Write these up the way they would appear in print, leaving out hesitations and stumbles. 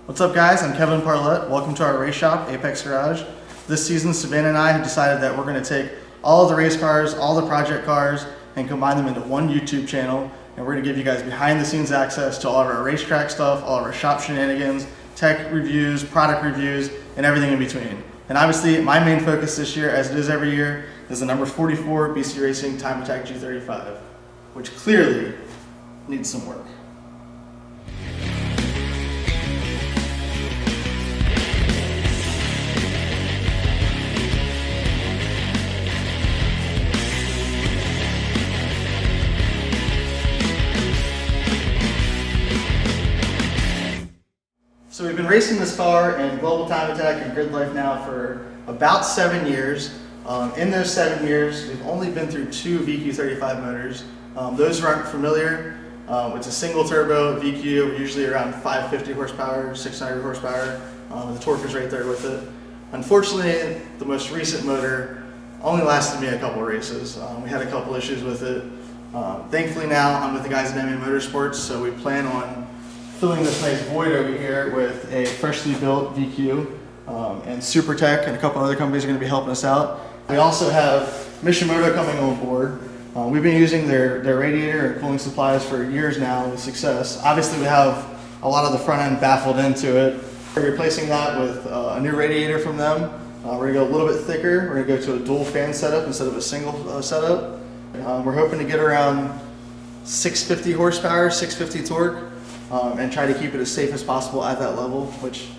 What's up guys, I'm Kevin Parlett. Welcome to our race shop, Apex Garage. This season, Savannah and I have decided that we're going to take all of the race cars, all the project cars, and combine them into one YouTube channel. And we're going to give you guys behind the scenes access to all of our racetrack stuff, all of our shop shenanigans, tech reviews, product reviews, and everything in between. And obviously, my main focus this year, as it is every year, is the number 44 BC Racing Time Attack G35, which clearly needs some work. So we've been racing this car in Global Time Attack and Grid Life now for about 7 years. In those 7 years, we've only been through 2 VQ35 motors. Those who aren't familiar, it's a single turbo VQ, usually around 550 horsepower, 600 horsepower. The torque is right there with it. Unfortunately, the most recent motor only lasted me a couple races. We had a couple issues with it. Thankfully now I'm with the guys at MA Motorsports, so we plan on filling this nice void over here with a freshly built VQ, and Super Tech and a couple other companies are going to be helping us out. We also have Mishimoto coming on board. We've been using their radiator and cooling supplies for years now with success. Obviously we have a lot of the front end baffled into it. We're replacing that with a new radiator from them. We're going to go a little bit thicker. We're going to go to a dual fan setup instead of a single setup. We're hoping to get around 650 horsepower, 650 torque. And try to keep it as safe as possible at that level, which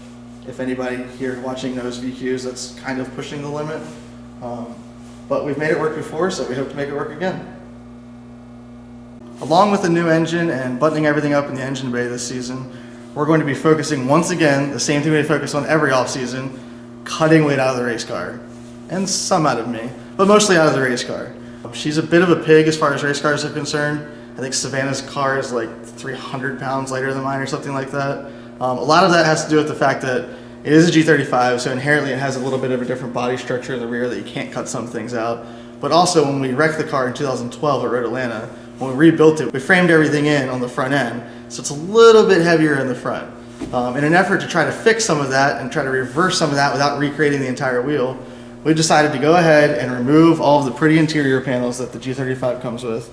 if anybody here watching knows VQs, that's kind of pushing the limit. But we've made it work before, so we hope to make it work again. Along with the new engine and buttoning everything up in the engine bay this season, we're going to be focusing once again, the same thing we focus on every off-season, cutting weight out of the race car. And some out of me, but mostly out of the race car. She's a bit of a pig as far as race cars are concerned. I think Savannah's car is like 300 pounds lighter than mine or something like that. A lot of that has to do with the fact that it is a G35, so inherently it has a little bit of a different body structure in the rear that you can't cut some things out. But also when we wrecked the car in 2012 at Road Atlanta, when we rebuilt it, we framed everything in on the front end, so it's a little bit heavier in the front. In an effort to try to fix some of that and try to reverse some of that without recreating the entire wheel, we decided to go ahead and remove all of the pretty interior panels that the G35 comes with.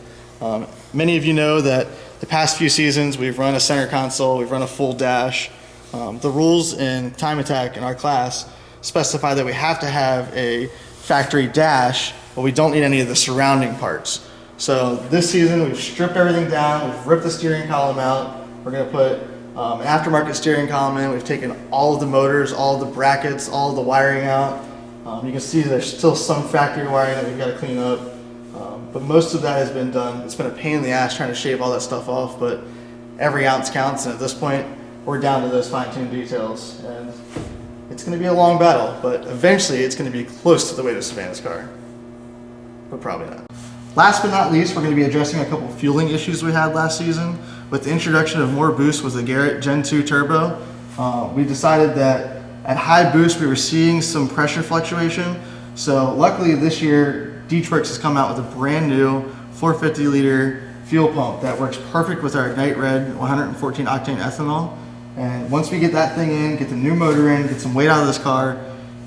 Many of you know that the past few seasons we've run a center console, we've run a full dash. The rules in Time Attack in our class specify that we have to have a factory dash, but we don't need any of the surrounding parts. So this season we've stripped everything down, we've ripped the steering column out, we're going to put an aftermarket steering column in, we've taken all of the motors, all of the brackets, all of the wiring out. You can see there's still some factory wiring that we've got to clean up. But most of that has been done. It's been a pain in the ass trying to shave all that stuff off, but every ounce counts, and at this point, we're down to those fine-tuned details. And it's going to be a long battle, but eventually it's going to be close to the weight of Savannah's car. But probably not. Last but not least, we're going to be addressing a couple fueling issues we had last season. With the introduction of more boost with the Garrett Gen 2 Turbo, we decided that at high boost we were seeing some pressure fluctuation. So luckily this year, D-Trix has come out with a brand new 450 liter fuel pump that works perfect with our Ignite Red 114 octane ethanol. And once we get that thing in, get the new motor in, get some weight out of this car,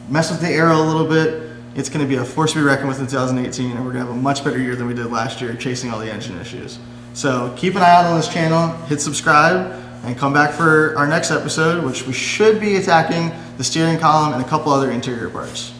mess with the aero a little bit, it's going to be a force to be reckoned with in 2018, and we're going to have a much better year than we did last year chasing all the engine issues. So keep an eye out on this channel, hit subscribe, and come back for our next episode, which we should be attacking the steering column and a couple other interior parts.